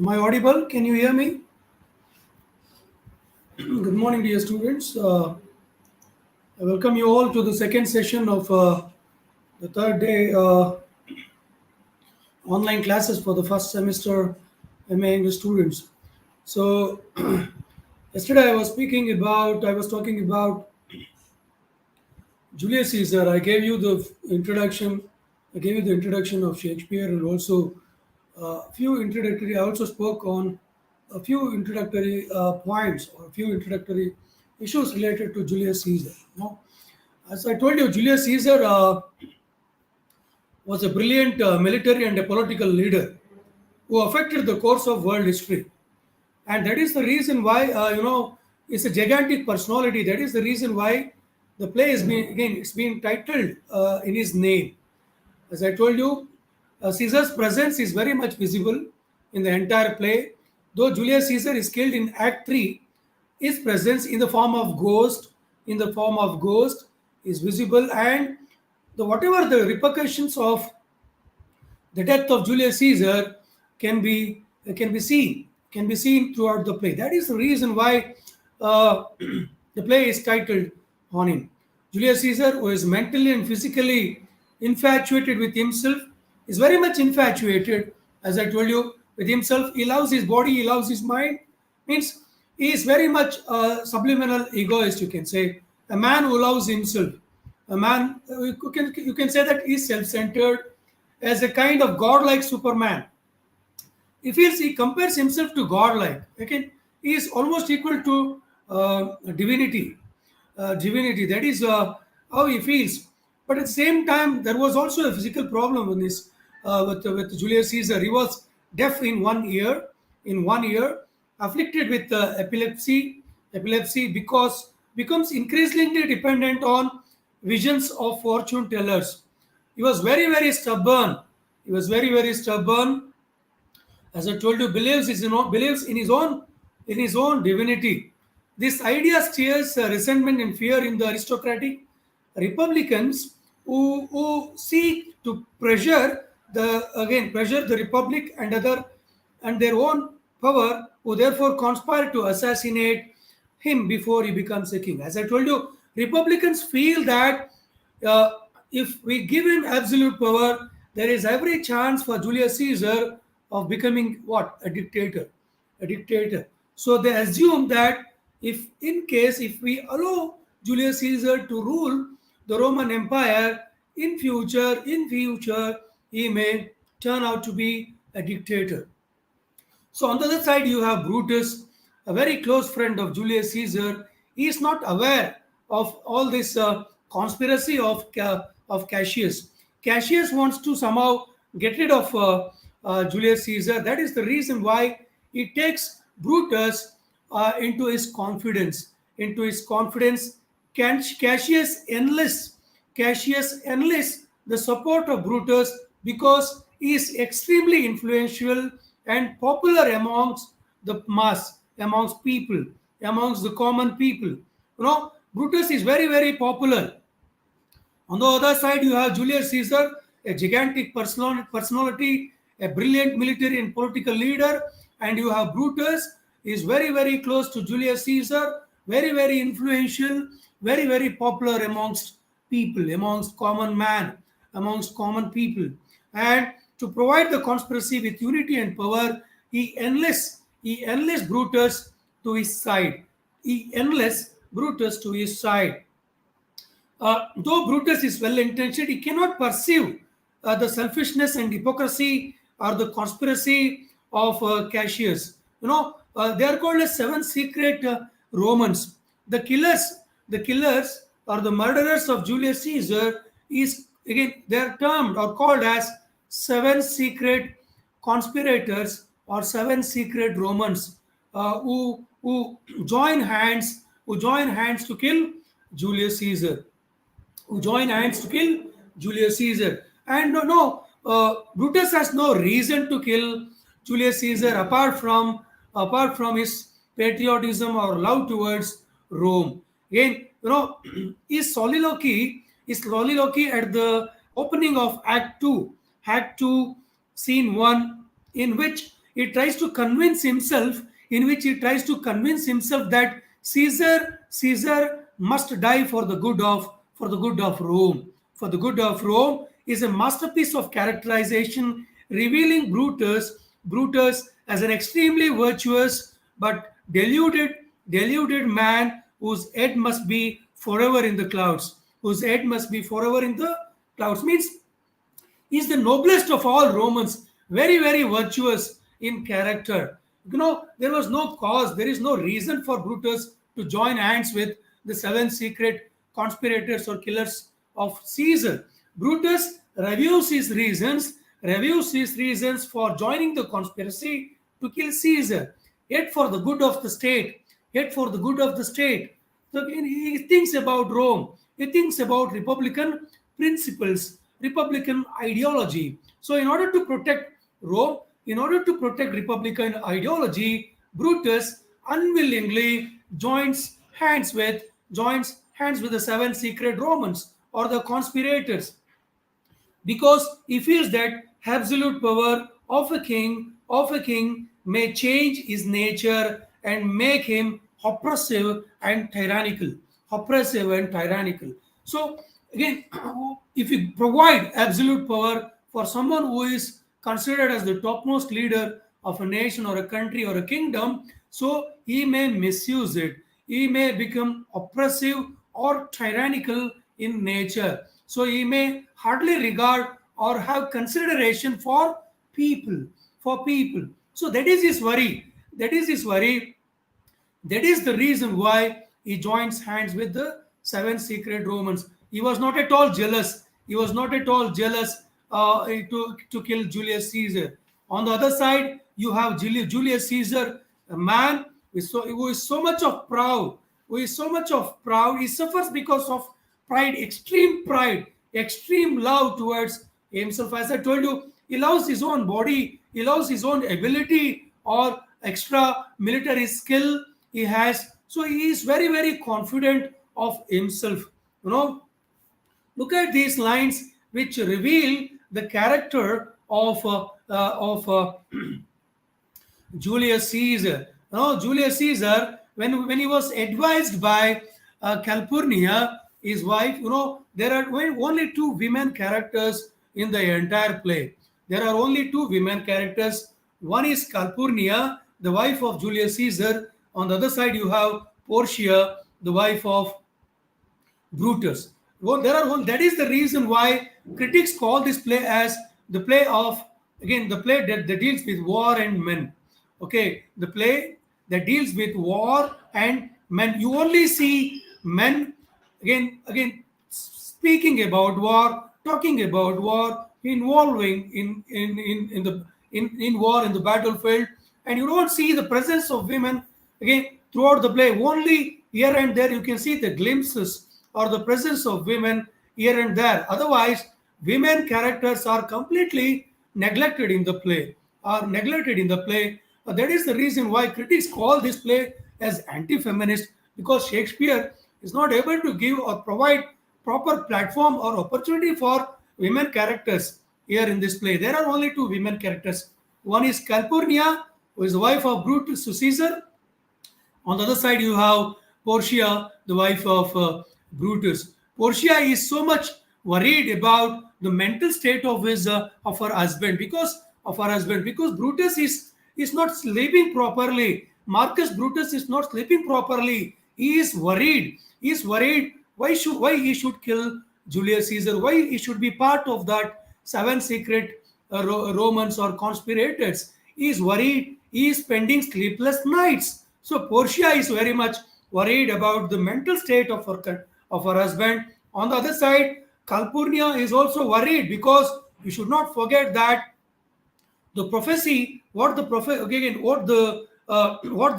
Am I audible? Can you hear me? Good morning, dear students. I welcome you all to the second session of the third day online classes for the first semester MA English students. So, yesterday I was talking about Julius Caesar. I gave you the introduction. I gave you the introduction of Shakespeare and also a few introductory. I also spoke on a few introductory points or a few introductory issues related to Julius Caesar. As I told you, Julius Caesar was a brilliant military and a political leader who affected the course of world history. And that is the reason why, it's a gigantic personality. That is the reason why the play is being, again, it's being titled in his name. As I told you, Caesar's presence is very much visible in the entire play. Though Julius Caesar is killed in Act 3, his presence in the form of ghost, is visible, and whatever the repercussions of the death of Julius Caesar can be can be seen throughout the play. That is the reason why the play is titled on him. Julius Caesar, who is mentally and physically infatuated with himself, is very much infatuated, as I told you, with himself. He loves his body, he loves his mind. Means he is very much a subliminal egoist, you can say. A man who loves himself. A man, you can say that he is self centered as a kind of godlike Superman. He compares himself to godlike. Okay, he is almost equal to divinity. Divinity. That is how he feels. But at the same time, there was also a physical problem with this with Julius Caesar. He was deaf in 1 year. In 1 year, afflicted with epilepsy because becomes increasingly dependent on visions of fortune tellers. He was very stubborn. He was very stubborn. As I told you, believes in his own divinity. This idea stirs resentment and fear in the aristocratic Republicans who seek to pressure the Republic and their own power, who therefore conspire to assassinate him before he becomes a king. As I told you, Republicans feel that uh, if we give him absolute power, there is every chance for Julius Caesar of becoming what? A dictator. A dictator. So they assume that if we allow Julius Caesar to rule the Roman Empire in future, he may turn out to be a dictator. So on the other side, you have Brutus, a very close friend of Julius Caesar. He is not aware of all this conspiracy of Cassius. Cassius wants to somehow get rid of Julius Caesar. That is the reason why he takes Brutus into his confidence. Into his confidence, Cassius enlists the support of Brutus because he is extremely influential and popular amongst the mass, amongst people, amongst the common people. Brutus is very popular. On the other side, you have Julius Caesar, a gigantic personality, a brilliant military and political leader, and you have Brutus, is very close to Julius Caesar, very influential, very popular amongst people, amongst common man, amongst common people. And to provide the conspiracy with unity and power, he enlists Brutus to his side. He enlists Brutus to his side. Though Brutus is well intentioned, he cannot perceive the selfishness and hypocrisy or the conspiracy of Cassius. They are called as seven secret Romans. The killers or the murderers of Julius Caesar is again they are termed or called as seven secret conspirators or seven secret Romans who join hands to kill Julius Caesar who join hands to kill Julius Caesar. And Brutus has no reason to kill Julius Caesar apart from his patriotism or love towards Rome. Again, his soliloquy at the opening of Act 2, Scene 1, in which He tries to convince himself, in which he tries to convince himself that Caesar must die for the good of Rome. For the good of Rome is a masterpiece of characterization, revealing Brutus as an extremely virtuous but deluded man whose head must be forever in the clouds. Whose head must be forever in the clouds means is the noblest of all Romans, very, very virtuous in character. There was no cause, there is no reason for Brutus to join hands with the seven secret conspirators or killers of Caesar. Brutus reviews his reasons for joining the conspiracy to kill Caesar, yet for the good of the state, yet for the good of the state. So he thinks about Rome, he thinks about Republican principles, Republican ideology. So, in order to protect Rome, in order to protect Republican ideology, Brutus unwillingly joins hands with the seven secret Romans or the conspirators, because he feels that absolute power of a king may change his nature and make him oppressive and tyrannical. So again, if you provide absolute power for someone who is considered as the topmost leader of a nation or a country or a kingdom, so he may misuse it, he may become oppressive or tyrannical in nature. So he may hardly regard or have consideration for people. So that is his worry. That is his worry. That is the reason why he joins hands with the seven secret Romans. He was not at all jealous. He was not at all jealous to kill Julius Caesar. On the other side, you have Julius Caesar, a man who is so much of proud, he suffers because of pride, extreme love towards himself. As I told you, he loves his own body, he loves his own ability or extra military skill he has. So he is very, very confident of himself. Look at these lines which reveal the character of Julius Caesar. Julius Caesar, when he was advised by Calpurnia, his wife, there are only two women characters in the entire play. There are only two women characters. One is Calpurnia, the wife of Julius Caesar. On the other side, you have Portia, the wife of Brutus. That is the reason why critics call this play as the play of, again, the play that deals with war and men. Okay, the play that deals with war and men. You only see men again speaking about war, talking about war, involving in war in the battlefield, and you don't see the presence of women again throughout the play. Only here and there you can see the glimpses or the presence of women here and there. Otherwise, women characters are completely neglected in the play. That is the reason why critics call this play as anti-feminist, because Shakespeare is not able to give or provide proper platform or opportunity for women characters here in this play. There are only two women characters. One is Calpurnia, who is the wife of Brutus Caesar. On the other side, you have Portia, the wife of Brutus. Portia is so much worried about the mental state of her husband because Brutus is not sleeping properly. Marcus Brutus is not sleeping properly. He is worried. Why he should kill Julius Caesar? Why he should be part of that seven secret Romans or conspirators? He is worried. He is spending sleepless nights. So Portia is very much worried about the mental state of her husband. On the other side, Calpurnia is also worried because you should not forget that the prophecy, what the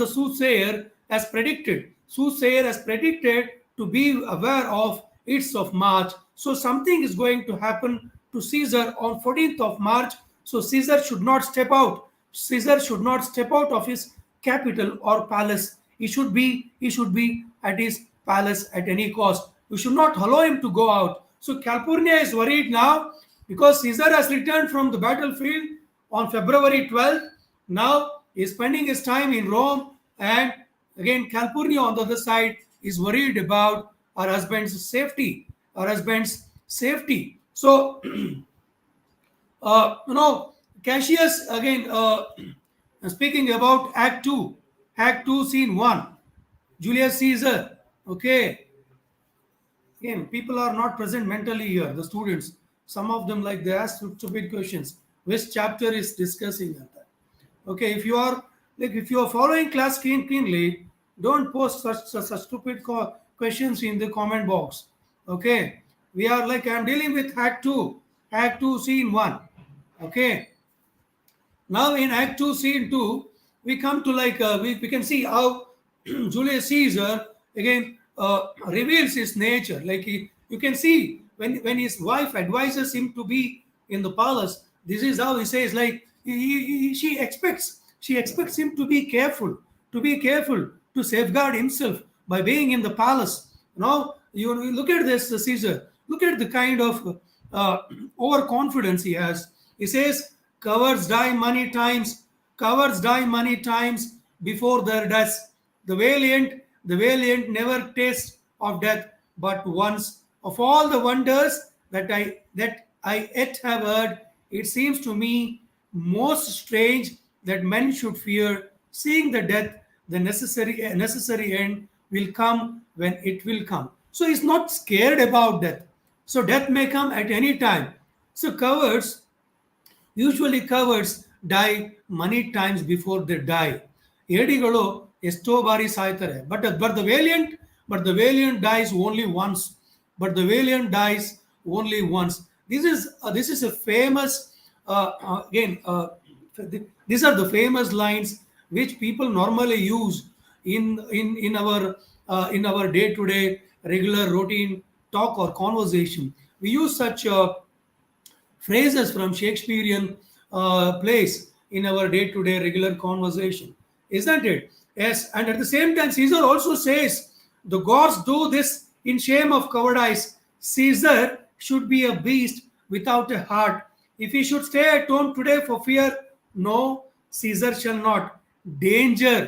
soothsayer has predicted. Soothsayer has predicted to be aware of Ides of March. So something is going to happen to Caesar on 14th of March. So Caesar should not step out. Caesar should not step out of his capital or palace. He should be at his palace at any cost. You should not allow him to go out. So Calpurnia is worried now because Caesar has returned from the battlefield on February 12th. Now he's spending his time in Rome, and again Calpurnia on the other side is worried about her husband's safety. Her husband's safety. So you know, Cassius again. Speaking about Act 2, Scene 1, Julius Caesar. Okay, again, people are not present mentally here. The students, some of them like they ask stupid questions. Which chapter is discussing that? Okay, if you are following class keenly, don't post such stupid questions in the comment box. Okay, we are like I'm dealing with Act 2, Scene 1. Okay, now in Act 2, Scene 2, we come to like we can see how Julius Caesar again reveals his nature. Like you can see when his wife advises him to be in the palace, this is how he says like she expects him to be careful to safeguard himself by being in the palace. Now you look at this Caesar. Look at the kind of overconfidence he has. He says, cowards die many times before their deaths. The valiant never taste of death but once. Of all the wonders that I yet have heard, it seems to me most strange that men should fear seeing the death. The necessary end will come when it will come. So he's not scared about death. So death may come at any time. So cowards die many times before they die. ಏಡಿಗಳು ಎಷ್ಟೋ ಬಾರಿ ಸಾಯ್ತಾರೆ. But the valiant dies only once. But the valiant dies only once. This is a famous again. These are the famous lines which people normally use in our day-to-day regular routine talk or conversation. We use such phrases from Shakespearean plays in our day-to-day regular conversation, isn't it? Yes, and at the same time, Caesar also says, "The gods do this in shame of cowardice. Caesar should be a beast without a heart. If he should stay at home today for fear, no, Caesar shall not. Danger,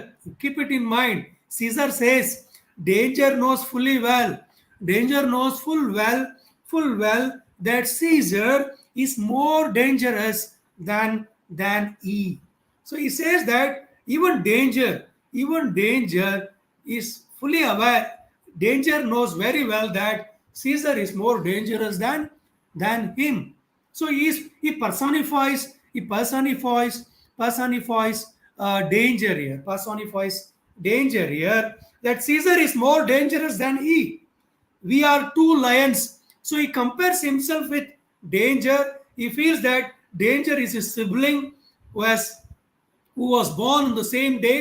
keep it in mind. Caesar says, danger knows full well that Caesar is more dangerous than he. So he says that even danger is fully aware. Danger knows very well that Caesar is more dangerous than him. So he personifies danger here, that Caesar is more dangerous than he. We are two lions. So he compares himself with danger. He feels that danger is his sibling who was born on the same day.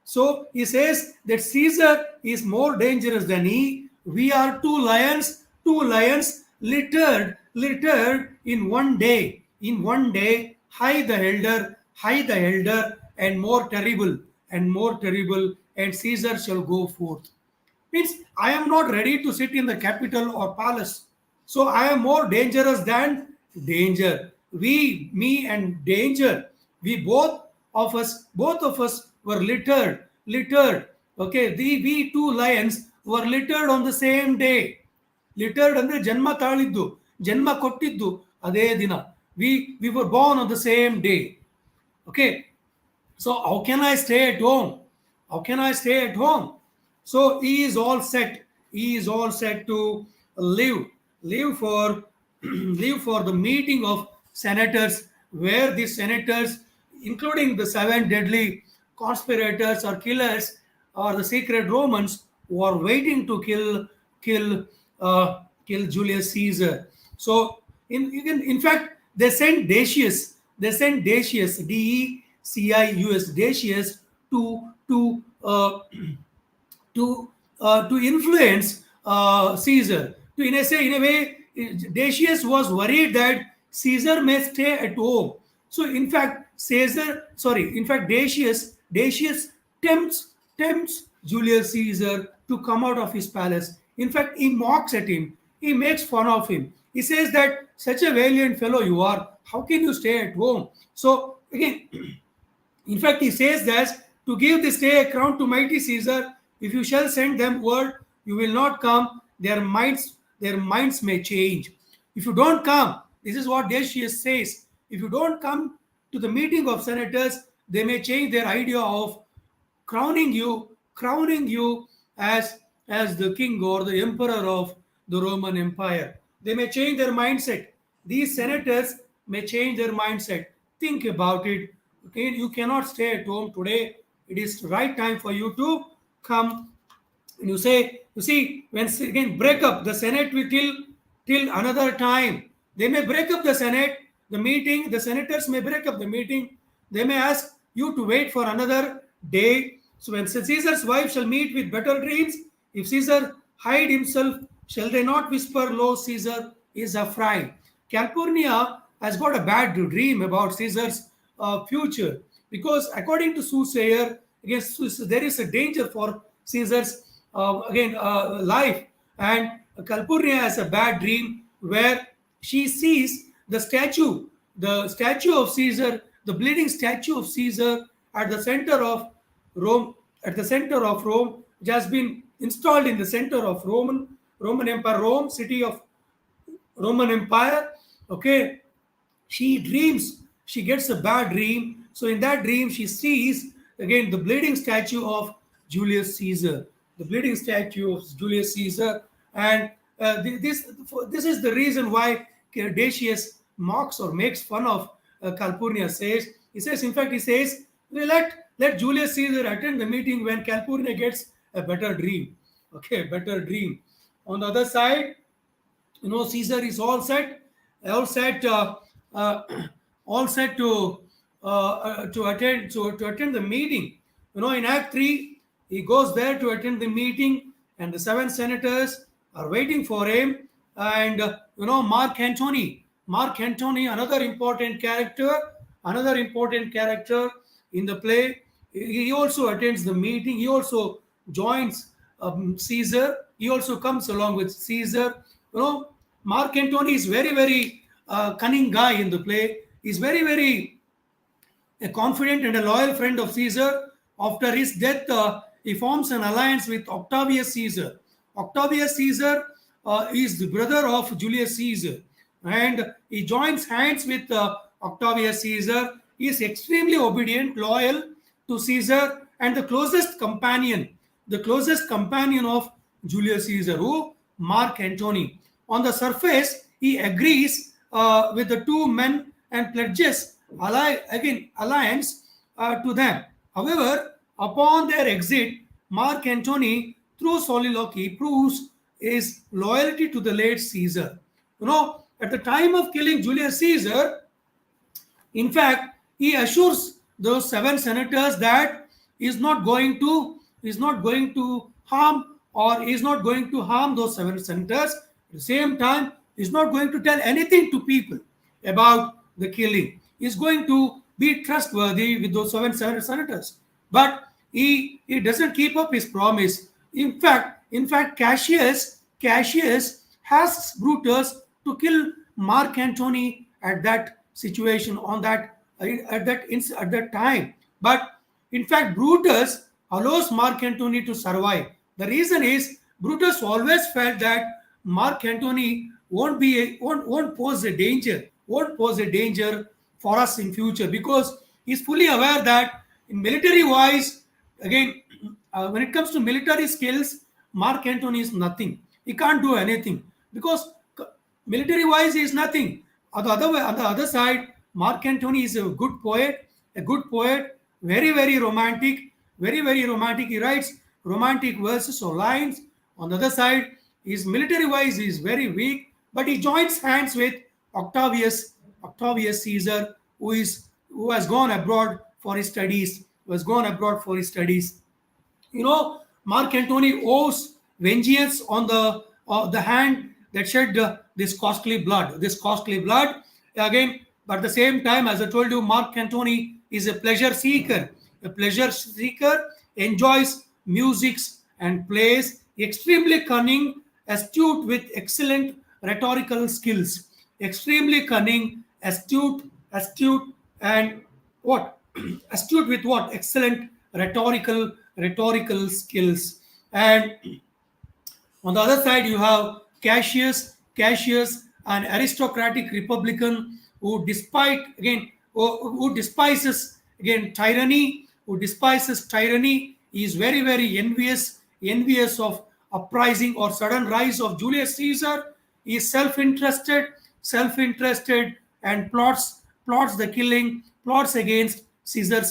So he says that Caesar is more dangerous than he. We are two lions littered in one day. In one day, high the elder, and more terrible, and Caesar shall go forth. Means I am not ready to sit in the capital or palace. So I am more dangerous than danger. Me and danger, both of us were littered. Okay, we two lions were littered on the same day. Littered ಅಂದ್ರೆ ಜನ್ಮ ತಾಳಿದ್ದು, ಜನ್ಮ ಕೊಟ್ಟಿದ್ದು ಅದೇ ದಿನ. We were born on the same day. Okay, so how can I stay at home? So he is all set to live for live for the meeting of senators, where the senators, including the seven deadly conspirators or killers or the secret Romans who are waiting to kill uh, kill Julius Caesar. So in fact they sent Decius, Decius, Decius uh, to influence Caesar. In a way, Decius was worried that Caesar may stay at home. So, in fact, Decius tempts Julius Caesar to come out of his palace. In fact, he mocks at him. He makes fun of him. He says that such a valiant fellow you are, how can you stay at home? So again, In fact, he says that to give this day a crown to mighty Caesar, if you shall send them word, you will not come. Their minds may change. If you don't come, this is what Decius says. If you don't come to the meeting of senators, they may change their idea of crowning you as the king or the emperor of the Roman Empire. They may change their mindset. These senators may change their mindset. Think about it. Okay, you cannot stay at home today. It is right time for you to come. And you see, when again break up the Senate will till another time. They may break up the Senate, the meeting. The senators may break up the meeting. They may ask you to wait for another day. So when Caesar's wife shall meet with better dreams, if Caesar hide himself, shall they not whisper, "Lo, Caesar is afraid"? Calpurnia has got a bad dream about Caesar's future, because according to soothsayer, there is a danger for Caesar's life. And Calpurnia has a bad dream where she sees the statue of Caesar, the bleeding statue of Caesar at the center of Rome, which has been installed in the center of Roman Empire, Rome, city of Roman Empire. Okay, she gets a bad dream. So in that dream, she sees again the bleeding statue of Julius Caesar, the bleeding statue of Julius Caesar. And this is the reason why Decius mocks or makes fun of Calpurnia. He says, let Julius Caesar attend the meeting when Calpurnia gets a better dream. Okay, better dream. On the other side, Caesar is all set uh, all set to attend the meeting. In Act 3, he goes there to attend the meeting, and the seven senators are waiting for him. And Mark Antony, another important character in the play. He also attends the meeting. He also joins Caesar. He also comes along with Caesar. Mark Antony is very, very cunning guy in the play. He's very, very a confident and a loyal friend of Caesar. After his death, he forms an alliance with Octavius Caesar. Octavius Caesar is the brother of Julius Caesar, and he joins hands with Octavius Caesar. He is extremely obedient, loyal to Caesar, and the closest companion of Julius Caesar, who Mark Antony. On the surface, he agrees with the two men and pledges alliance to them. However, upon their exit, Mark Antony, through soliloquy, proves his loyalty to the late Caesar. At the time of killing Julius Caesar, in fact, he assures those seven senators that he is not going to harm those seven senators. At the same time, he is not going to tell anything to people about the killing. He is going to be trustworthy with those seven senators. But he doesn't keep up his promise. In fact, Cassius asks Brutus to kill Mark Antony at that situation at that time. But in fact, Brutus allows Mark Antony to survive. The reason is Brutus always felt that Mark Antony won't pose a danger for us in future, because he's fully aware that in military wise, again, when it comes to military skills, Mark Antony is nothing. He can't do anything because military wise he is nothing. On the other side, Mark Antony is a good poet, very, very romantic, very, very romantic. He writes romantic verses or lines. On the other side, his military wise is very weak, but he joins hands with Octavius Caesar, who has gone abroad for his studies. Mark Antony owes vengeance on the hand that shed this costly blood. Again, but at the same time, as I told you, Mark Antony is a pleasure seeker. Enjoys musics and plays. Extremely cunning, astute with excellent rhetorical skills. Extremely cunning, astute, and what? astute with what? Excellent rhetorical skills. And on the other side, you have Cassius, an aristocratic Republican who, despite again, who despises again tyranny, is very envious of uprising or sudden rise of Julius Caesar. He is self-interested, and plots the killing, plots against Caesar.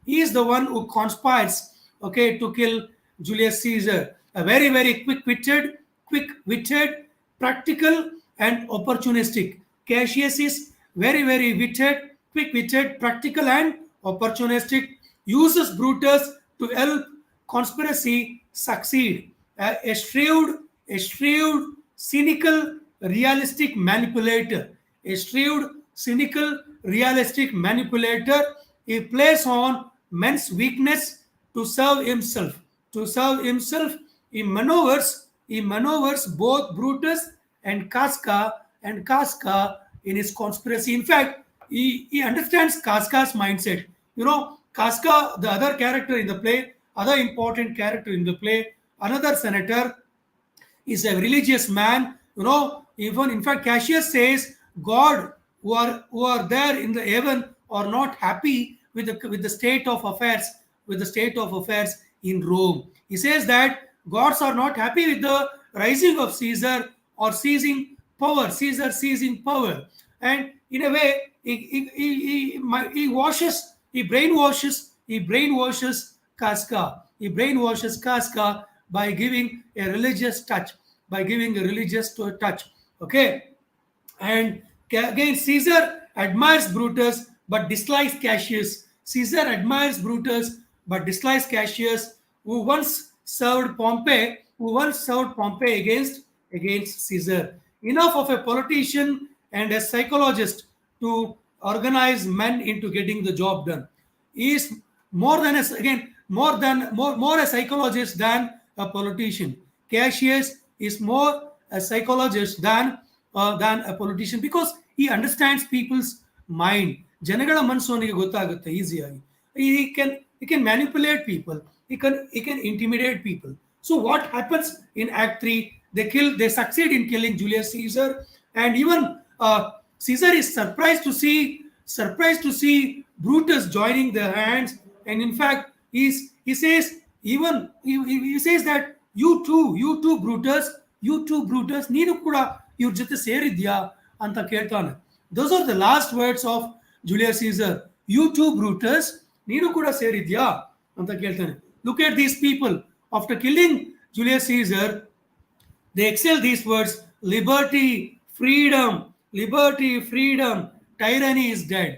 He is the one who conspires, okay, to kill Julius Caesar. A very quick-witted, practical, and opportunistic. Cassius is very witted, quick-witted, practical, and opportunistic. Uses Brutus to help conspiracy succeed. A shrewd, cynical, realistic manipulator. A shrewd, cynical, realistic manipulator. He plays on men's weakness to serve himself. He maneuvers both Brutus and Casca in his conspiracy. In fact, he understands Casca's mindset. Casca, the other character in the play, other important character in the play, another senator, is a religious man. Even in fact, Cassius says God who are there in the heaven are not happy with the state of affairs in Rome. He says that gods are not happy with the rising of Caesar or seizing power, Caesar seizing power. And in a way, he brainwashes Casca. He brainwashes Casca by giving a religious touch. Okay. And again, Caesar admires Brutus but dislikes Cassius. Who once served Pompey against Caesar. Enough of a politician and a psychologist to organize men into getting the job done. He is more a psychologist than a politician. Cassius is more a psychologist than a politician because he understands people's mind. ಜನಗಳ ಮನಸ್ಸು ಅವನಿಗೆ ಗೊತ್ತಾಗುತ್ತೆ ಈಸಿಯಾಗಿ. He can manipulate people. He can intimidate people. So what happens in Act 3? They succeed in killing Julius Caesar, and even Caesar is surprised to see Brutus joining their hands. And in fact, he says that you too Brutus ನೀನು ಕೂಡ ಇವ್ರ ಜೊತೆ ಸೇರಿದ್ಯಾ ಅಂತ ಕೇಳ್ತಾನೆ. Those are the last words of Julius Caesar. You too Brutus, ನೀನು ಕೂಡ ಸೇರಿದ್ಯಾ ಅಂತ ಕೇಳ್ತಾನೆ. Look at these people. After killing Julius Caesar, they exhale these words: liberty, freedom, tyranny is dead.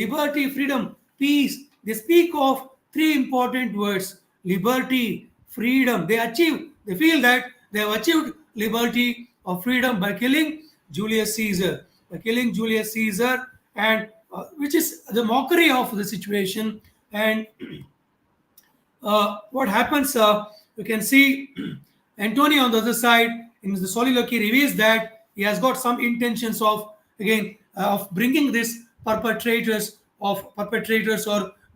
Liberty, freedom, peace. They speak of three important words: liberty, freedom. They feel that they have achieved liberty or freedom by killing Julius Caesar. And which is the mockery of the situation. And what happens, you can see Antony on the other side in the soliloquy reveals that he has got some intentions of bringing this perpetrators or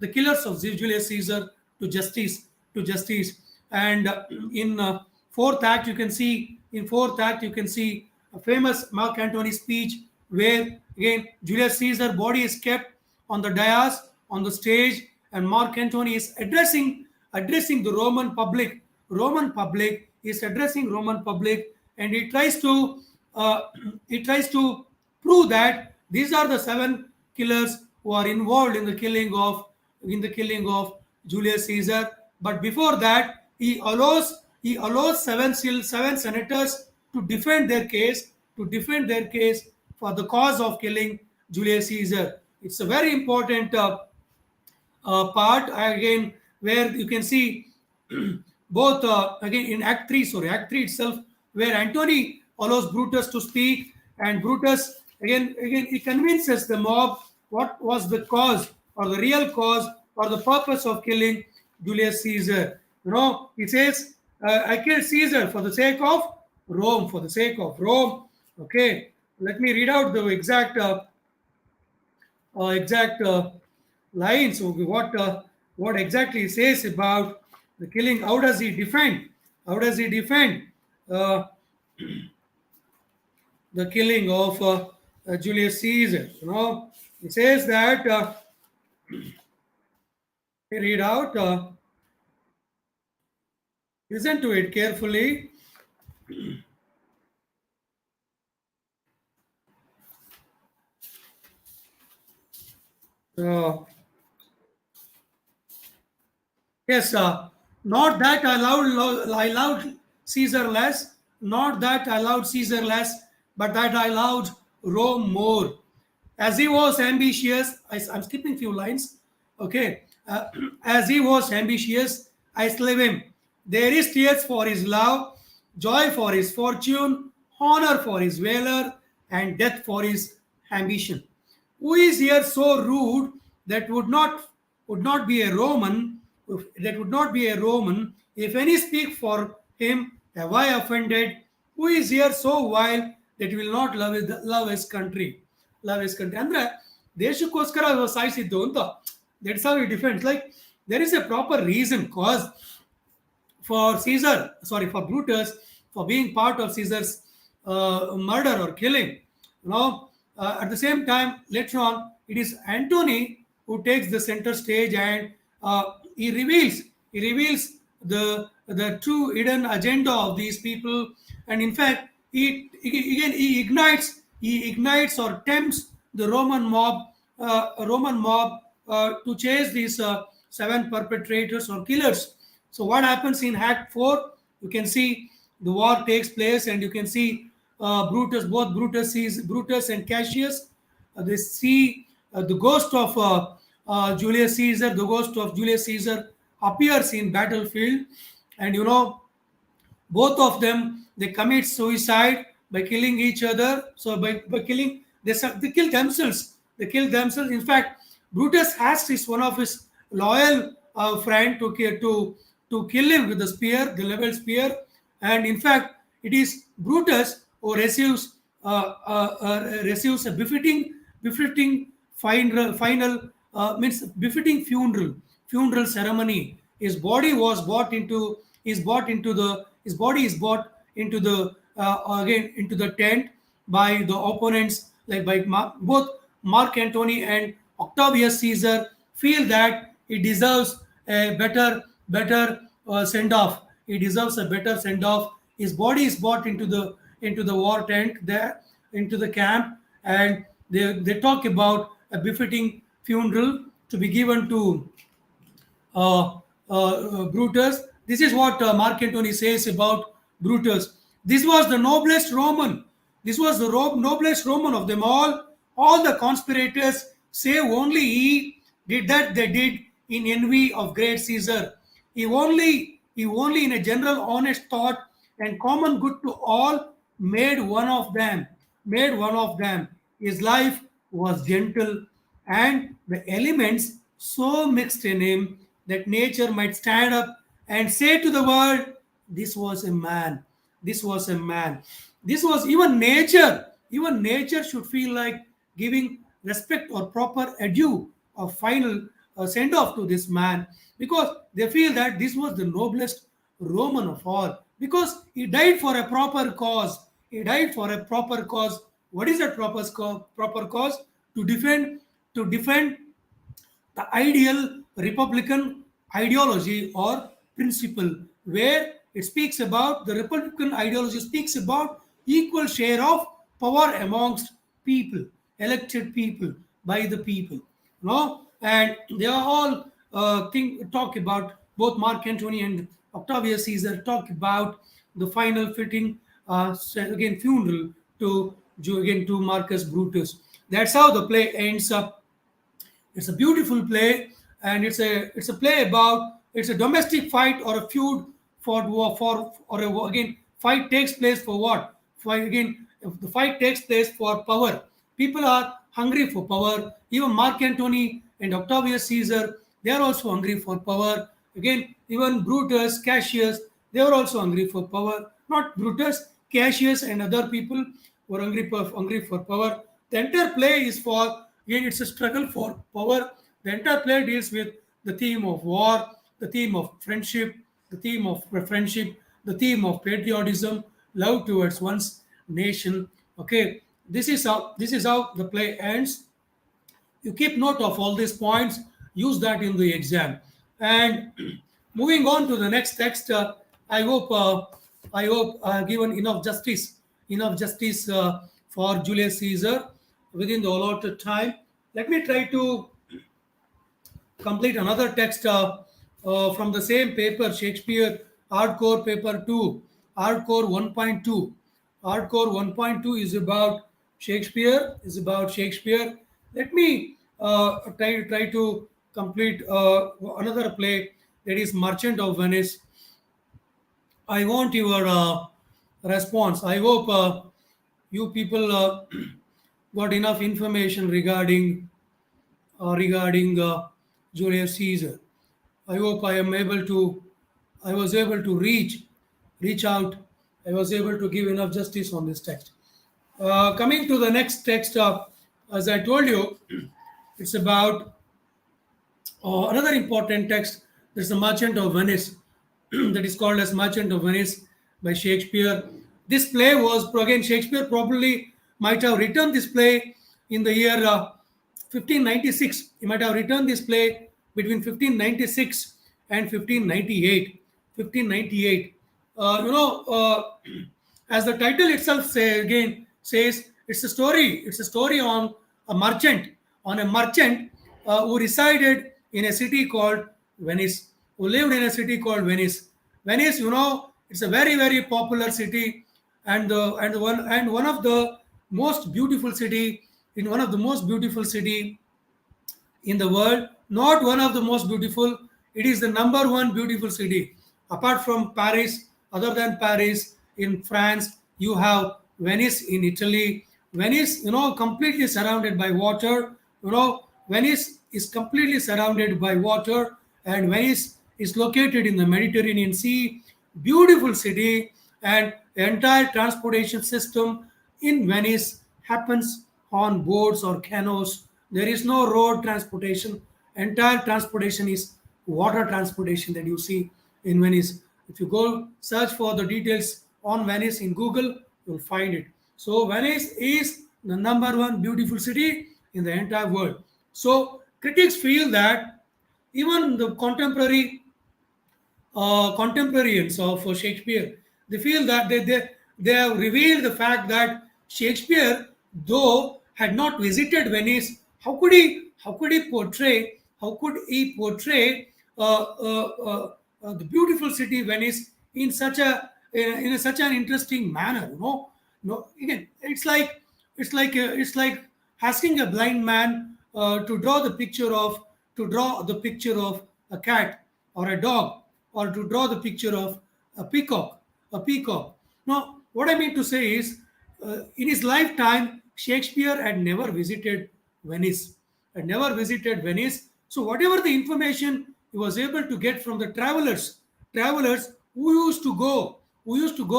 the killers of Julius Caesar to justice. And in fourth act you can see a famous Mark Antony speech where again Julius Caesar body is kept on the dais on the stage, and Mark Antony is addressing the Roman public. And he tries to prove that these are the 7 killers who are involved in the killing of Julius Caesar. But before that, he allows 7 senators to defend their case for the cause of killing Julius Caesar. It's a very important part again, where you can see both again in Act 3 itself, where Antony allows Brutus to speak, and Brutus again he convinces the mob what was the cause or the real cause or the purpose of killing Julius Caesar. He says, I killed Caesar for the sake of Rome. Okay, let me read out the exact exact lines. Okay, what exactly he says about the killing? How does he defend? How does he defend uh, the killing of Julius Caesar? He says that. Read out. Listen to it carefully. Uh, Yes, not that I loved Caesar less, not that I loved Caesar less, but that I loved Rome more. As he was ambitious, I'm skipping few lines. Okay, as he was ambitious, I slay him. There is tears for his love, joy for his fortune, honor for his valor, and death for his ambition. Who is here so rude that would not be a Roman, that would not be a Roman, if any speak for him, have I offended? Who is here so wild that will not love his country? Love his country. ಅಂದ್ರೆ ದೇಶಕ್ಕೋಸ್ಕರ ಸಾಯಿಸಿದ್ದು ಅಂತ. That's how he defends. Like there is a proper reason, cause for Caesar, sorry, for Brutus, for being part of Caesar's murder or killing. At the same time, later on, it is Antony who takes the center stage, and he reveals the true hidden agenda of these people, and in fact, he ignites or tempts the Roman mob to chase these seven perpetrators or killers. So what happens in Act 4? You can see the war takes place, and you can see both Brutus and Cassius. They see the ghost of Julius Caesar. The ghost of Julius Caesar appears in battlefield, and both of them, they commit suicide by killing each other. So by killing, they kill themselves. In fact, Brutus has one of his loyal friend to kill him with the spear, the level spear. And in fact, it is Brutus who receives a befitting befitting funeral ceremony. His body is brought into the again into the tent by the opponents, like by both Mark Antony and Octavius Caesar feel that he deserves a better send off. He deserves a better send off. His body is brought into the war tent there, into the camp, and they talk about a befitting funeral to be given to Brutus. This is what Mark Antony says about Brutus. This was the noblest Roman. This was the noblest Roman of them all. All the conspirators, save only he, did that they did in envy of great Caesar. He only in a general honest thought and common good to all made one of them. Made one of them. His life was gentle, and the elements so mixed in him that nature might stand up and say to the world, this was a man. This was a man. This was even nature. Even nature should feel like giving respect or proper adieu or final send off to this man, because they feel that this was the noblest Roman of all, because he died for a proper cause. He died for a proper cause. What is that proper cause? To defend the ideal republican ideology or principle, where it speaks about the republican ideology speaks about equal share of power amongst people, elected people by the people. And they are all talk about, both Mark Antony and Octavius Caesar talk about the final fitting again funeral to Marcus Brutus. That's how the play ends up. It's a beautiful play, and it's a play about, it's a domestic fight or a feud for war for or again fight takes place for what? Fight again. If the fight takes place for power. People are hungry for power. Even Mark Antony and Octavius Caesar, they are also hungry for power. Again, even Brutus, Cassius, they were also hungry for power. Not Brutus, Cassius, and other people were hungry for power. The entire play is for Again, it's a struggle for power. The entire play deals with the theme of war, the theme of friendship, the theme of friendship, the theme of patriotism, love towards one's nation. Okay, this is how the play ends. You keep note of all these points, use that in the exam. And moving on to the next text, I hope given enough justice for Julius Caesar within the allotted time. Let me try to complete another text from the same paper, Shakespeare Hardcore Paper 2, Hardcore 1.2. Hardcore 1.2 is about Shakespeare. Let me try to complete another play, that is Merchant of Venice. I want your response. I hope you people got enough information regarding Julius Caesar. I hope I was able to reach out. I was able to give enough justice on this text. Coming to the next text, as I told you, it's about another important text. There's the Merchant of Venice, that is called as Merchant of Venice by Shakespeare. This play was, again, Shakespeare probably might have written this play in the year 1596. He might have written this play between 1596 and 1598. 1598. As the title itself says, it's a story. It's a story on a merchant who resided in a city called Venice, who lived in a city called Venice. Venice, it's a very very popular city, and one of the most beautiful city in one of the most beautiful city in the world. Not one of the most beautiful. It is the number one beautiful city. Apart from Paris, other than Paris, in France, you have Venice in Italy. Venice, completely surrounded by water. Venice is completely surrounded by water, and Venice is located in the Mediterranean Sea. Beautiful city, and the entire transportation system in Venice happens on boats or canoes. There is no road transportation. Entire transportation is water transportation that you see in Venice. If you go search for the details on Venice in Google, you'll find it. So Venice is the number one beautiful city in the entire world. So critics feel that even the contemporaries of Shakespeare, they feel that they have revealed the fact that Shakespeare, though had not visited Venice, how could he portray the beautiful city Venice in such an interesting manner? No, again, it's like asking a blind man to draw the picture of a cat or a dog, or to draw the picture of a peacock. Now, what I mean to say is, in his lifetime, Shakespeare had never visited Venice. So whatever the information he was able to get from the travelers who used to go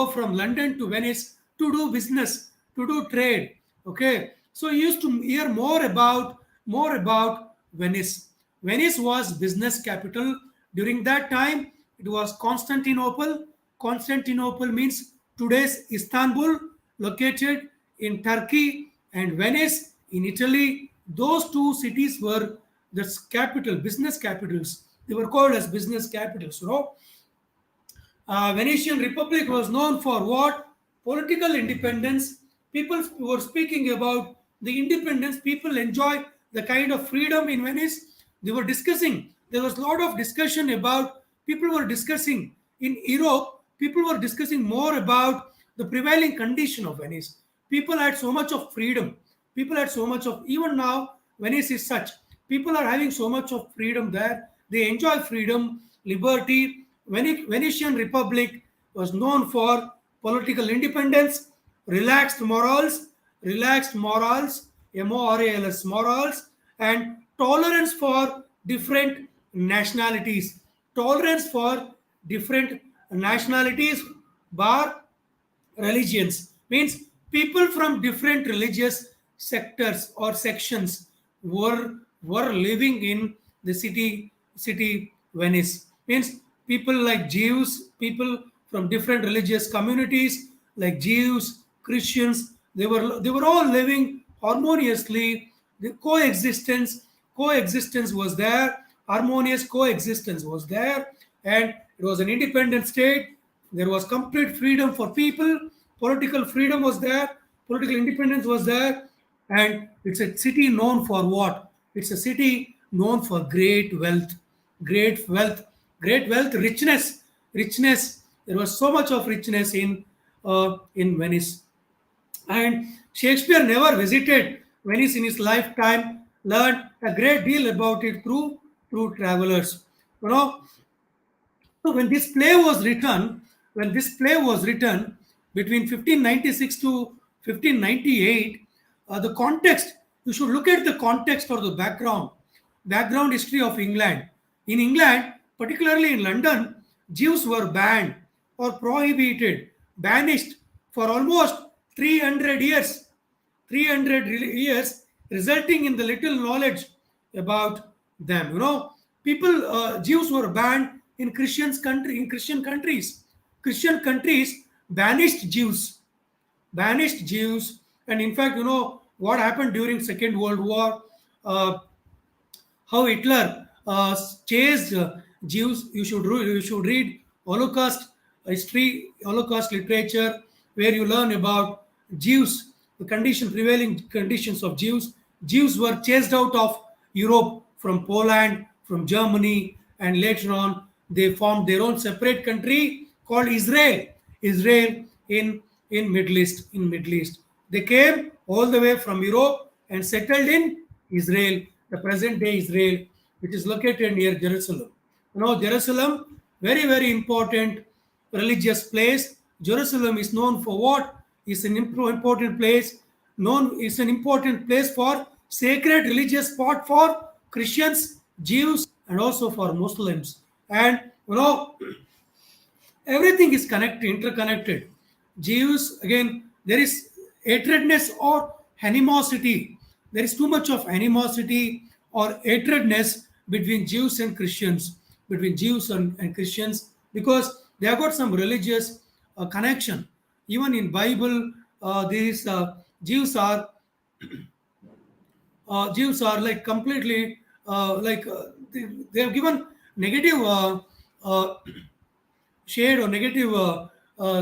from London to Venice to do business, to do trade. Okay, so he used to hear more about Venice. Venice was business capital during that time. It was Constantinople. Constantinople means today's Istanbul, located in Turkey, and Venice in Italy. Those two cities were the business capitals. They were called as business capitals. Venetian Republic was known for what? Political independence. People were speaking about the independence. People enjoy the kind of freedom in Venice. They were discussing. There was a lot of discussion about. People were discussing in Europe. People were discussing more about the prevailing condition of Venice. People had so much of freedom. People had so much of, even now, Venice is such. People are having so much of freedom there. They enjoy freedom, liberty. Venetian Republic was known for political independence, relaxed morals, morals, morals, and tolerance for different nationalities. Tolerance for different nationalities, bar religions, means people from different religious sectors or sections were were living in the city Venice. Means people like Jews, people from different religious communities like Jews, Christians, they were all living harmoniously. The coexistence was there, harmonious coexistence was there, and it was an independent state. There was complete freedom for people, political freedom was there, political independence was there, and it's a city known for what? It's a city known for great wealth, great wealth, richness. There was so much of richness in Venice. And Shakespeare never visited Venice in his lifetime, learned a great deal about it through travelers. You know, so when this play was written between 1596 to 1598, the context, you should look at the context or the background history of England. In England, particularly in London, Jews were banned or prohibited, banished for almost 300 years. 300 years, resulting in the little knowledge about them. People, Jews were banned in Christian countries. Christian countries banished Jews, and in fact, what happened during Second World War. How Hitler chased Jews. You should read Holocaust history, Holocaust literature, where you learn about Jews, the prevailing conditions of Jews. Jews were chased out of Europe from Poland, from Germany, and later on they formed their own separate country called Israel. Israel in Middle East. They came all the way from Europe and settled in Israel, the present day Israel, which is located near Jerusalem. Jerusalem, very, very important religious place. Jerusalem is known for what? It's an important place. It's an important place for sacred religious spot for Christians, Jews, and also for Muslims. And everything is interconnected. Jews, again, there is hatredness or animosity. There is too much of animosity or hatredness between Jews and Christians, and Christians, because they have got some religious connection. Even in Bible, these Jews are like completely they have given negative shade or negative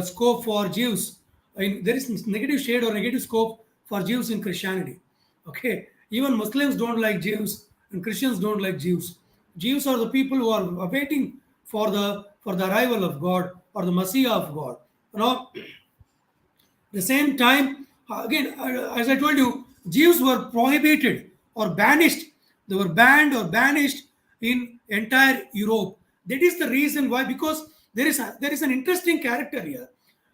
scope for Jews. There is negative shade or negative scope for Jews in Christianity. Okay, even Muslims don't like Jews and Christians don't like Jews. Jews are the people who are waiting for the arrival of God or the Messiah of God. The same time, again, as I told you, Jews were prohibited or banished. They were banned or banished in entire Europe. That is the reason why, because there is an interesting character here.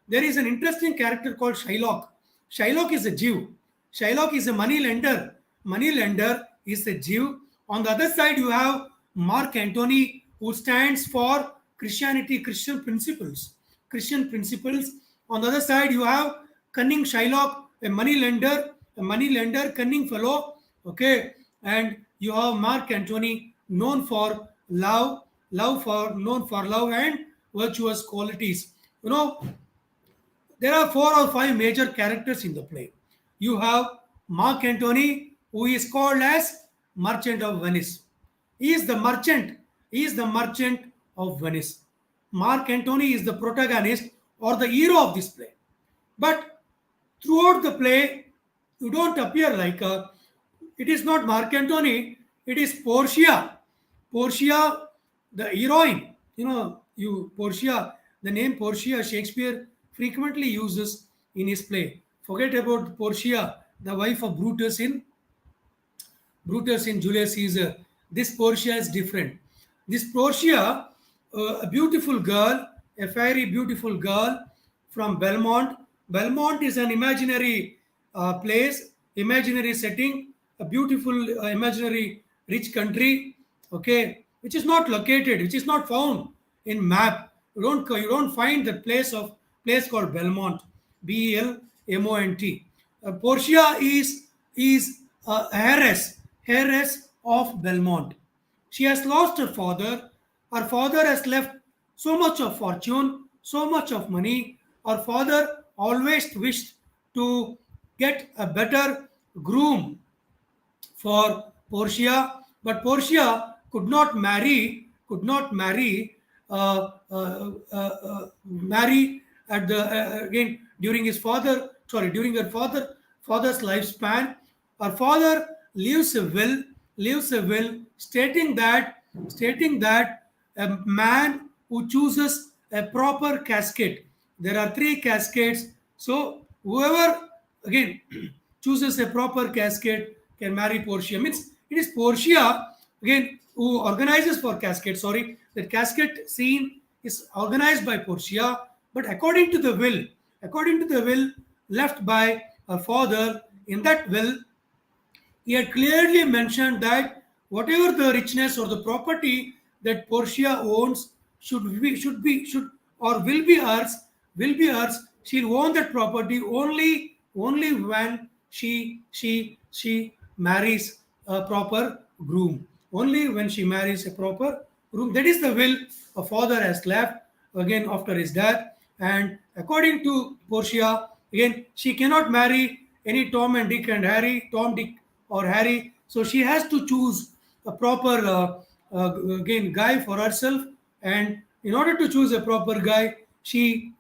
There is an interesting character called Shylock. Shylock is a Jew. Shylock is a money lender. Money lender is a Jew. On the other side, you have Mark Antony, who stands for Christianity, Christian principles. On the other side, you have cunning Shylock, a money lender, cunning fellow. Okay, and you have Mark Antony, known for known for love and virtuous qualities. There are 4 or 5 major characters in the play. You have Mark Antony, who is called as Merchant of Venice. He is the merchant. Of Venice. Mark Antony is the protagonist or the hero of this play. But throughout the play, you don't appear like it is not Mark Antony, it is Portia. Portia, the heroine. Portia, the name Portia, Shakespeare frequently uses in his play. Forget about Portia, the wife of Brutus in Julius Caesar. This Portia is different. This Portia, a beautiful girl, a very beautiful girl from Belmont. Belmont is an imaginary place, imaginary setting, a beautiful imaginary rich country, okay, which is not found in map. You don't find the place called Belmont, Belmont. Portia is a heiress. heiress of Belmont. She has lost her father. Her father has left so much of fortune, so much of money. Her father always wished to get a better groom for Portia, but Portia could not marry at the again during his during her father's lifespan. Her father leaves a will stating that a man who chooses a proper casket, there are three caskets, so whoever again chooses a proper casket can marry Portia. Means it is Portia again who organizes for casket. Sorry, the casket scene is organized by Portia, but according to the will left by her father, in that will he had clearly mentioned that whatever the richness or the property that Portia owns should or will be hers. She'll own that property only when she marries a proper groom. Only when she marries a proper groom. That is the will a father has left again after his death. And according to Portia, again she cannot marry any Tom and Dick and Harry, Tom, Dick or Harry. So she has to choose a proper again guy for herself. And in order to choose a proper guy, she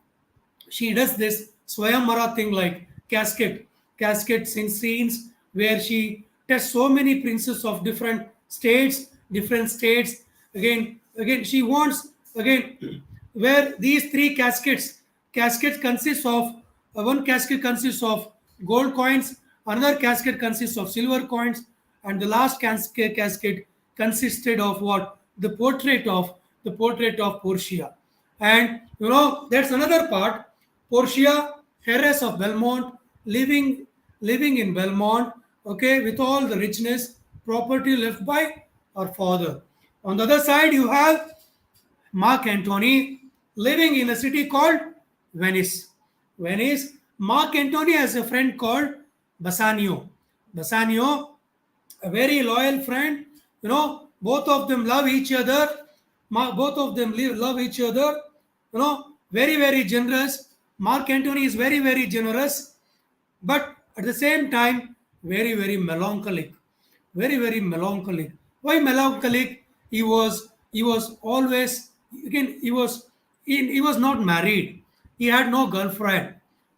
does this Swayamvara thing like caskets in scenes where she tests so many princes of different states. Again, she wants again where these three caskets consist of one casket consists of gold coins, another casket consists of silver coins, and the last casket consisted of what the portrait of Portia. And that's another part. Portia, heiress of Belmont, living in Belmont, okay, with all the richness, property left by her father. On the other side, you have Mark Antony living in a city called Venice. Venice. Mark Antony has a friend called Bassanio. Bassanio, a very loyal friend. Both of them love each other. Both of them love each other. Very, very generous. Mark Antony is very, very generous, but at the same time, very, very melancholic. Very, very melancholic. Why melancholic? He was always again he was not married. He had no girlfriend.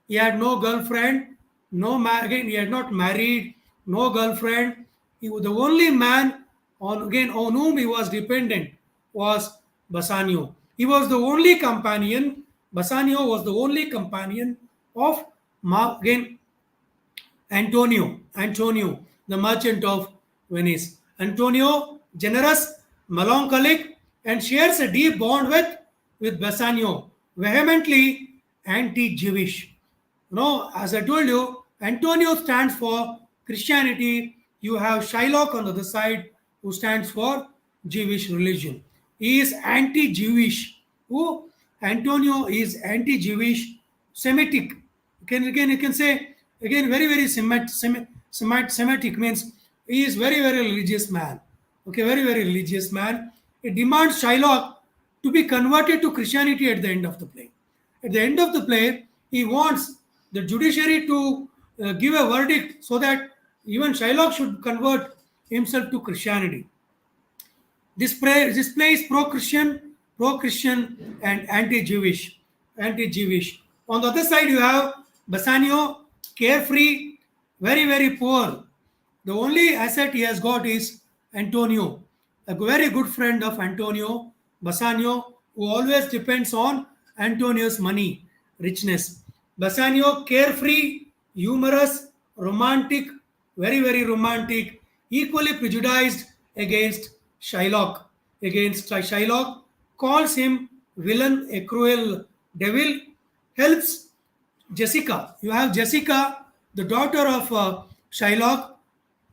He had no girlfriend. Again, he had not married. No girlfriend. He was the only man on whom he was dependent was Bassanio. He was the only companion. Bassanio was the only companion of again Antonio, the merchant of Venice. Antonio, generous, melancholic, and shares a deep bond with Bassanio, vehemently anti-Jewish. As I told you, Antonio stands for Christianity. You have Shylock on the other side, who stands for Jewish religion. He is anti-Jewish. Who? Antonio is anti-Jewish, Semitic. You can say again very very Semitic means he is very very religious man. Okay, very very religious man. It demands Shylock to be converted to Christianity at the end of the play. At the end of the play, he wants the judiciary to give a verdict so that even Shylock should convert himself to Christianity. This play is pro-Christian and anti-Jewish. On the other side, you have Bassanio, carefree, very very poor. The only asset he has got is Antonio, a very good friend of Antonio, Bassanio, who always depends on Antonio's money, richness. Bassanio, carefree, humorous, romantic, very, very romantic, equally prejudiced against Shylock. Shylock, calls him villain, a cruel devil, helps Jessica. You have Jessica, the daughter of Shylock.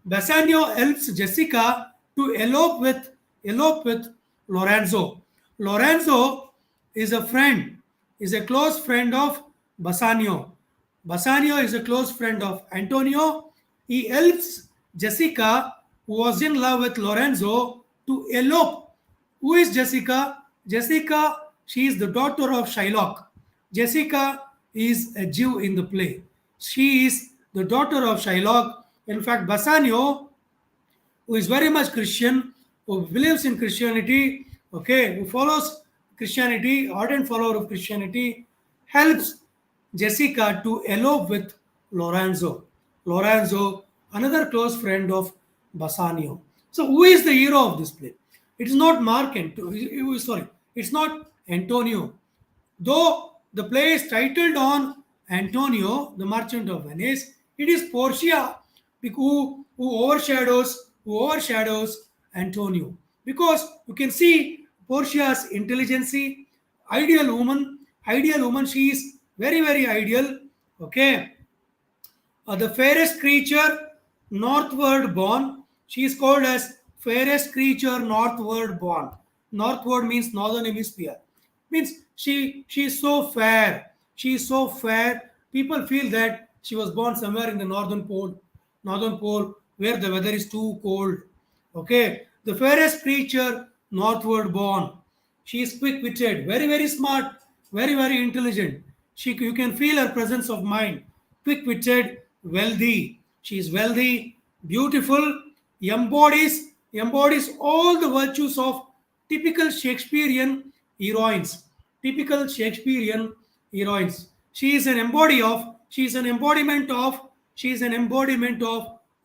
Bassanio helps Jessica to elope with Lorenzo. Lorenzo is a close friend of Bassanio. Bassanio is a close friend of Antonio. He helps Jessica who was in love with Lorenzo, to elope. Who is Jessica? Jessica, she is the daughter of Shylock. Jessica is a Jew in the play. She is the daughter of Shylock. In fact, Bassanio, who is very much Christian, who believes in Christianity, okay, who follows Christianity, ardent follower of Christianity, helps Jessica to elope with Lorenzo. Lorenzo, another close friend of Bassanio. So, who is the hero of this play? It is not sorry, it's not Antonio. Though the play is titled on Antonio, the Merchant of Venice, it is Portia who overshadows Antonio. Because you can see Portia's intelligence, ideal woman, she is very, very ideal. Okay, the fairest creature northward born. She is called as fairest creature northward born. Northward means northern hemisphere. Means she is so fair. She is so fair. People feel that she was born somewhere in the northern pole where the weather is too cold. Okay, the fairest creature northward born. She is quick-witted, very, very smart, very, very intelligent. You can feel her presence of mind. Quick-witted, wealthy. She is wealthy, beautiful, embodies all the virtues of typical Shakespearean heroines. Typical Shakespearean heroines. She is an embodiment of,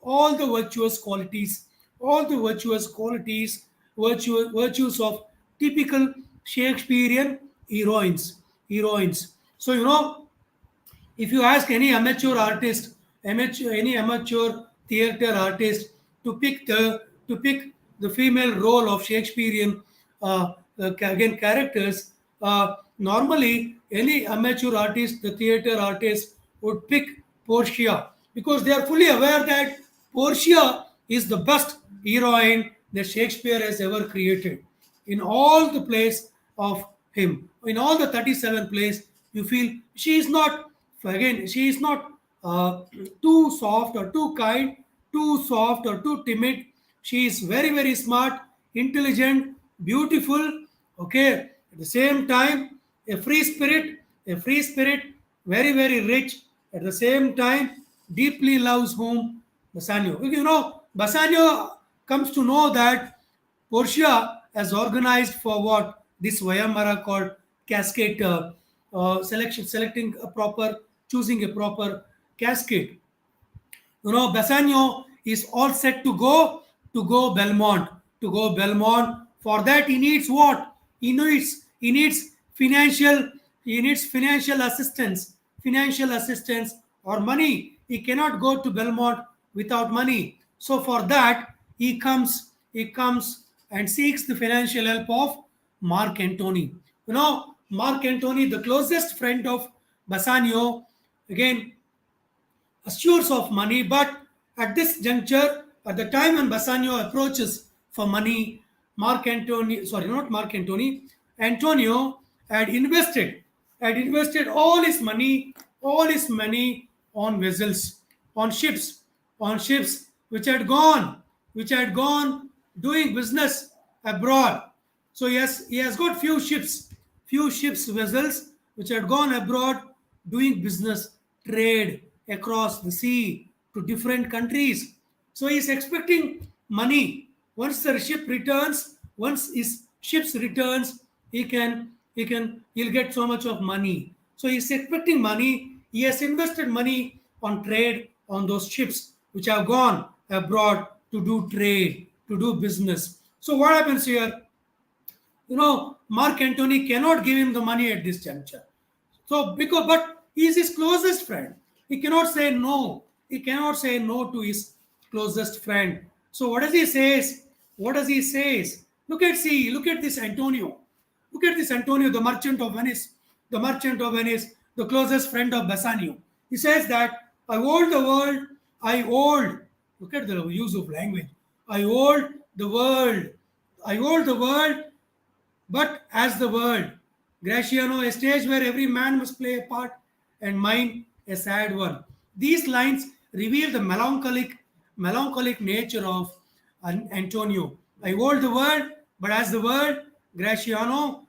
all the virtuous qualities, virtues of typical Shakespearean heroines. So if you ask any amateur theater artist to pick the female role of Shakespearean again characters, normally any amateur artist, the theater artist, would pick Portia because they are fully aware that Portia is the best heroine that Shakespeare has ever created. In all the plays of him, in all the 37 plays, you feel she is not too soft or too kind, too soft or too timid. She is very, very smart, intelligent, beautiful, okay. At the same time, a free spirit, very, very rich. At the same time, deeply loves whom? Bassanio. Bassanio comes to know that Portia has organized for what this Vayamara called cascade choosing a proper cascade. Bassanio is all set to go Belmont. To go Belmont. For that, he needs what? He needs financial assistance. Financial assistance or money. He cannot go to Belmont without money. So for that, he comes and seeks the financial help of Mark Antony. Mark Antony, the closest friend of Bassanio, again assures of money, but at this juncture, at the time when Bassanio approaches for money, Antonio had invested all his money on vessels, on ships which had gone doing business abroad. So he has got few ships vessels which had gone abroad doing business, trade across the sea to different countries. So he is expecting money. Once his ships returns, he'll get so much of money. So he's expecting money. He has invested money on trade on those ships which have gone abroad to do trade, to do business. So what happens here? Mark Antony cannot give him the money at this juncture. But he is his closest friend. He cannot say no. He cannot say no to his closest friend. So what does he say? Look at this Antonio. Look at this Antonio, the merchant of Venice. The closest friend of Bassanio. He says that look at the use of language. I hold the world, but as the world. Graciano, a stage where every man must play a part, and mine a sad one. These lines reveal the melancholic nature of Antonio. I hold the world, but as the world, Graciano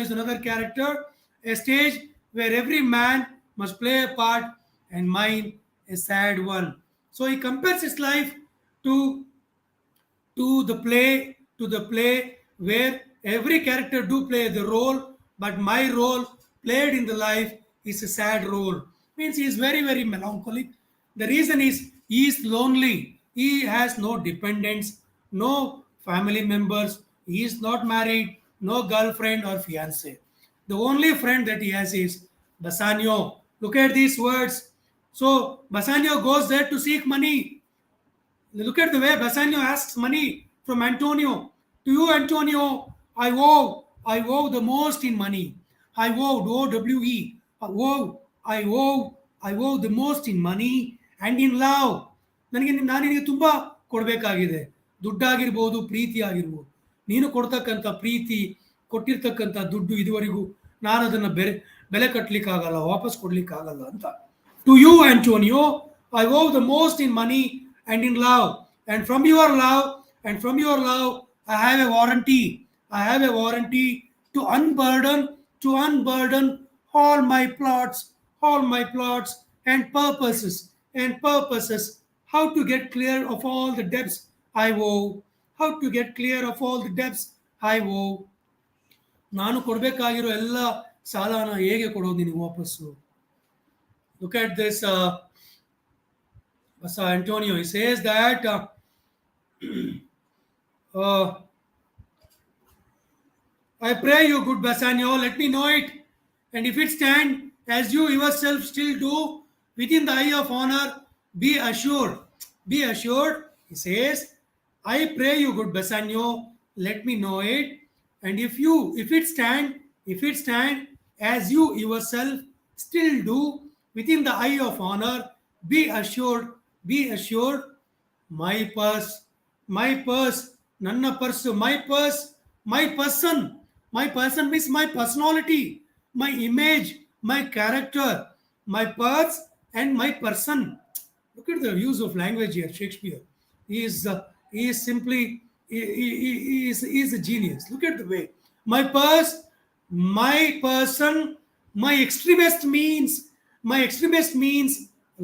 is another character, a stage where every man must play a part, and mine a sad one. So he compares his life to to the play where every character do play the role, but my role played in the life is a sad role. Means he is very very melancholic. The reason is he is lonely. He has no dependents, no family members. He is not married, no girlfriend or fiance. The only friend that he has is Bassanio. Look at these words. So Bassanio goes there to seek money. Look at the way Bassanio asks money from Antonio. To you, Antonio, I owe the most in money. I owe, O-W-E. I owe the most in money and in love. ನಾನು ನಿನಗೆ ತುಂಬ ಕೊಡಬೇಕಾಗಿದೆ. ದುಡ್ಡಾಗಿರ್ಬೋದು, ಪ್ರೀತಿ ಆಗಿರ್ಬೋದು. ನೀನು ಕೊಡ್ತಕ್ಕಂಥ ಪ್ರೀತಿ, ಕೊಟ್ಟಿರ್ತಕ್ಕಂಥ ದುಡ್ಡು ಇದುವರೆಗೂ ನಾನು ಅದನ್ನು ಬೆಲೆ ಕಟ್ಟಲಿಕ್ಕಾಗಲ್ಲ, ವಾಪಸ್ ಕೊಡ್ಲಿಕ್ಕಾಗಲ್ಲ ಅಂತ. To you, Antonio, I owe the most in money and in love. And from your love, I have a warranty. I have a warranty to unburden all my plots and purposes. How to get clear of all the debts I owe. How to get clear of all the debts I owe. ನಾನು ಕೊಡಬೇಕಾಗಿರೋ ಎಲ್ಲ ಸಾಲನ ಹೇಗೆ ಕೊಡೋದು ನಿನಗೆ ವಾಪಸ್ಸು? Look at this. Antonio, he says that I pray you, good Bassanio, let me know it, and if it stand as you yourself still do within the eye of honor, be assured, he says, I pray you, good Bassanio, let me know it, and if it stand as you yourself still do within the eye of honor, be assured, my purse, nanna purse, my person means my personality, my image, my character, my purse and my person. Look at the use of language here. Shakespeare, he is simply he is a genius. Look at the way my purse, my person, my extremist means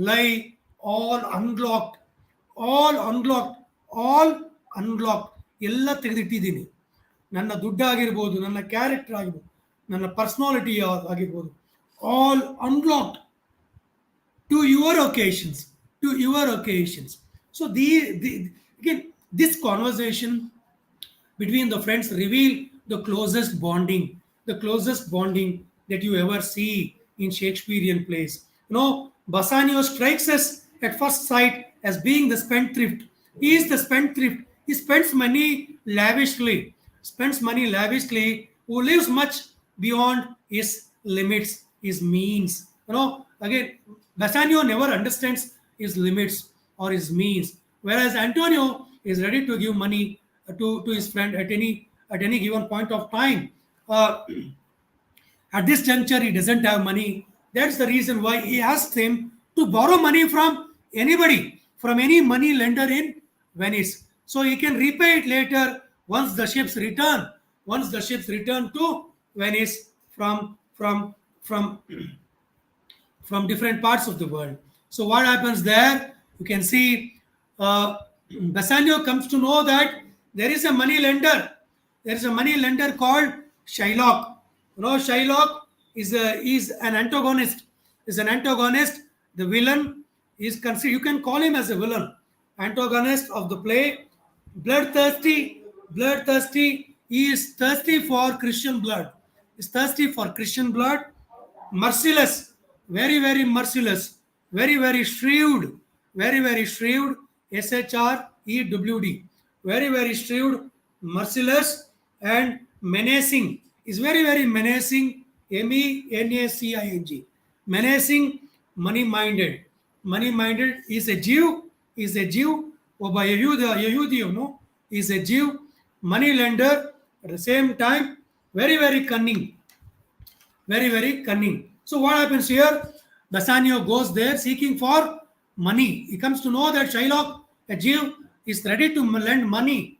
lie, all unlocked ಎಲ್ಲ ತೆಗೆದಿಟ್ಟಿದ್ದೀನಿ. ನನ್ನ ದುಡ್ಡಾಗಿರ್ಬೋದು, ನನ್ನ character ಆಗಿರ್ಬೋದು, ನನ್ನ personality ಆಗಿರ್ಬೋದು, all unlocked to your occasions. So again, this conversation between the friends reveal the closest bonding that you ever see in Shakespearean plays. Bassanio strikes us at first sight as being the spendthrift. He is the spendthrift. He spends money lavishly, who lives much beyond his limits, his means. Again, Bassanio never understands his limits or his means, whereas Antonio is ready to give money to his friend at any given point of time. At this juncture, he doesn't have money. That's the reason why he asks him to borrow money from anybody, from any money lender in Venice, so he can repay it later once the ships return to Venice from different parts of the world. So what happens there? You can see Bassanio comes to know that there is a money lender. There is a money lender called Shylock. Shylock is an antagonist. The villain is considered. You can call him as a villain, antagonist of the play. Bloodthirsty. He is thirsty for Christian blood. Merciless, very very merciless, very very shrewd, SHREWD, very very shrewd, merciless, and menacing. Is very very menacing, MENACING, menacing, money minded. Is a Jew. Oba Yehudi, is a Jew, money lender, at the same time very very cunning. So what happens here? Bassanio goes there seeking for money. He comes to know that Shylock, a Jew, is ready to lend money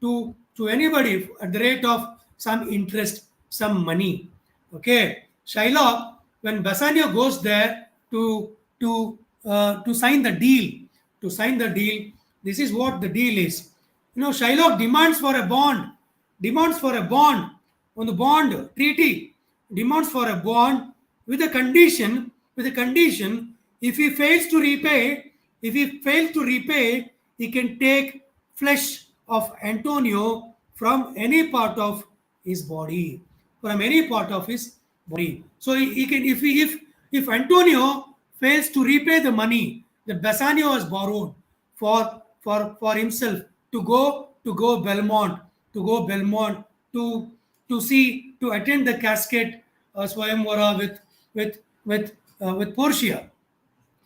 to anybody at the rate of some interest, some money. Okay, Shylock, when Bassanio goes there to sign the deal, this is what the deal is. Shylock demands for a bond, on the bond treaty, demands for a bond with a condition, if he fails to repay, he can take flesh of Antonio from any part of his body, So he can, if Antonio fails to repay the money that Bassanio has borrowed for himself to go Belmont, to attend the casket Swayamvara with Portia.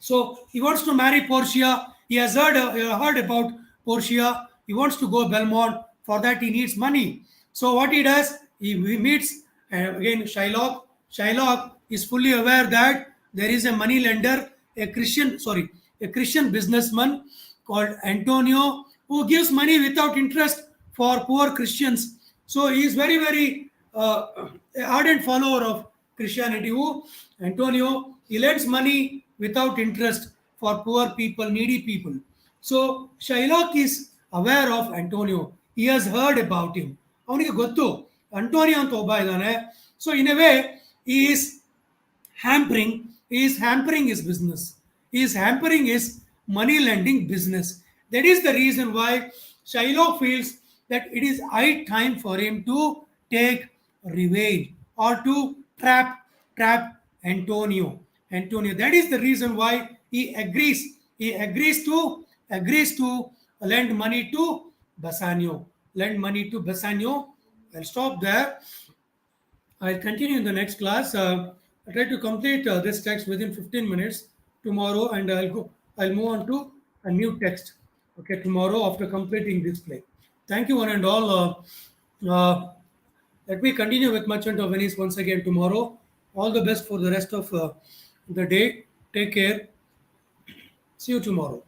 So he wants to marry Portia. He has heard about Portia. He wants to go Belmont. For that, he needs money. So what he does, he meets again Shylock. Shylock is fully aware that there is a money lender, a Christian businessman called Antonio, who gives money without interest for poor Christians. So he is very, very ardent follower of Christianity. Antonio, he lends money without interest for poor people, needy people. So Shylock is aware of Antonio. He has heard about him. ಅವನಿಗೆ ಗೊತ್ತು Antonio ಅಂತ ಒಬ್ಬ ಇದ್ದಾನೆ. So in a way, he is hampering his business. He is hampering his money lending business. That is the reason why Shylock feels that it is high time for him to take revenge or to trap Antonio. That is the reason why he agrees to lend money to Bassanio. I'll stop there. I'll continue in the next class. I'll try to complete this text within 15 minutes tomorrow, and I'll move on to a new text. Okay, tomorrow after completing this play. Thank you, one and all. Let me continue with Merchant of Venice once again tomorrow. All the best for the rest of the day. Take care. See you tomorrow.